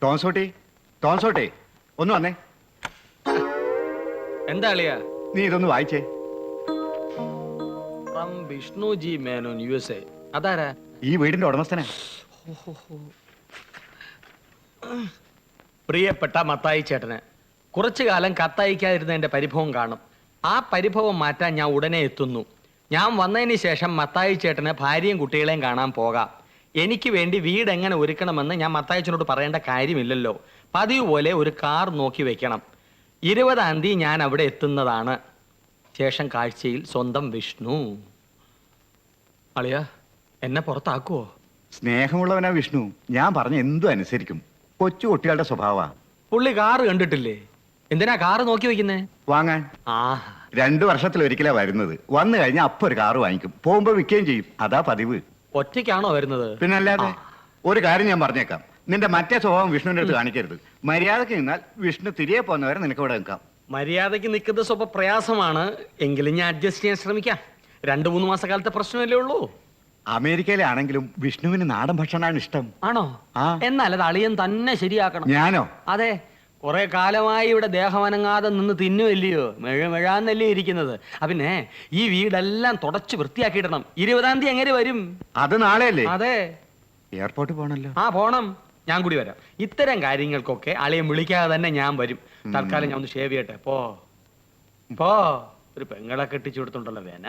തോമസോട്ടി തോമസോട്ടി ഒന്ന് വന്നേ. എന്താ അളിയാ? നീ ഇതൊന്ന് വായിച്ചേ. From Vishnu G Menon USA. അതാരാ? ഈ വീടിന്റെ ഉടമസ്ഥനാ. പ്രിയപ്പെട്ട മത്തായി ചേട്ടന് കുറച്ചു കാലം കത്തയക്കാതിരുന്നതിന്റെ പരിഭവം കാണും. ആ പരിഭവം മാറ്റാൻ ഞാൻ ഉടനെ എത്തുന്നു. ഞാൻ വന്നതിന് ശേഷം മത്തായി ചേട്ടന് ഭാര്യയും കുട്ടികളെയും കാണാൻ പോകാം. എനിക്ക് വേണ്ടി വീട് എങ്ങനെ ഒരുക്കണമെന്ന് ഞാൻ മത്തായിച്ചനോട് പറയേണ്ട കാര്യമില്ലല്ലോ. പതിവ് പോലെ ഒരു കാർ നോക്കി വെക്കണം. 20-ാം തീയതി ഞാൻ അവിടെ എത്തുന്നതാണ്. ശേഷം കാഴ്ചയിൽ സ്വന്തം വിഷ്ണു. അളിയ എന്നെ പുറത്താക്കുവോ? സ്നേഹമുള്ളവനാ വിഷ്ണു. ഞാൻ പറഞ്ഞ എന്തും അനുസരിക്കും. കൊച്ചു കുട്ടികളുടെ സ്വഭാവ. പുള്ളി കാറ് കണ്ടിട്ടില്ലേ? എന്തിനാ കാറ് നോക്കി വെക്കുന്നേ? വാങ്ങാൻ. ആ 2 വർഷത്തിലൊരിക്കലാ വരുന്നത്. വന്നു കഴിഞ്ഞാൽ അപ്പൊ ഒരു കാറ് വാങ്ങിക്കും. പോകുമ്പോ വിൽക്കുകയും ചെയ്യും. അതാ പതിവ്. ഒറ്റയ്ക്കാണോ വരുന്നത്? പിന്നല്ലാതെ. ഒരു കാര്യം ഞാൻ പറഞ്ഞേക്കാം. നിന്റെ മറ്റേ സ്വഭാവം വിഷ്ണുവിന്റെ അടുത്ത് കാണിക്കരുത്. മര്യാദക്ക് നിന്നാൽ വിഷ്ണു തിരികെ പോകുന്നവരെ നിനക്ക് ഇവിടെ നിൽക്കാം. മര്യാദയ്ക്ക് നിൽക്കുന്ന സ്വപ്പം പ്രയാസമാണ്. എങ്കിലും ഞാൻ അഡ്ജസ്റ്റ് ചെയ്യാൻ ശ്രമിക്കാം. 2-3 മാസക്കാലത്തെ പ്രശ്നമല്ലേ ഉള്ളൂ. അമേരിക്കയിലാണെങ്കിലും വിഷ്ണുവിന് നാടൻ ഭക്ഷണമാണ് ഇഷ്ടം. ആണോ? ആ. എന്നാൽ അത് അളിയൻ തന്നെ ശരിയാക്കണം. ഞാനോ? അതെ, കുറെ കാലമായി ഇവിടെ ദേഹമനങ്ങാതെ നിന്ന് തിന്നുമല്ലയോ, മെഴാന്നല്ലേ ഇരിക്കുന്നത്. പിന്നെ ഈ വീടെല്ലാം തുടച്ച് വൃത്തിയാക്കിയിടണം. 20-ാം തീയതി എങ്ങനെ വരും? അത് നാളെയല്ലേ? അതെ, എയർപോർട്ടിൽ പോണല്ലോ. ആ പോണം. ഞാൻ കൂടി വരാം. ഇത്തരം കാര്യങ്ങൾക്കൊക്കെ അളിയൻ വിളിക്കാതെ തന്നെ ഞാൻ വരും. തൽക്കാലം ഞാൻ ഒന്ന് ഷേവ് ചെയ്യട്ടെ. പോ ഒരു പെങ്ങളെ കെട്ടിച്ചു കൊടുത്തുണ്ടല്ലോ വേന.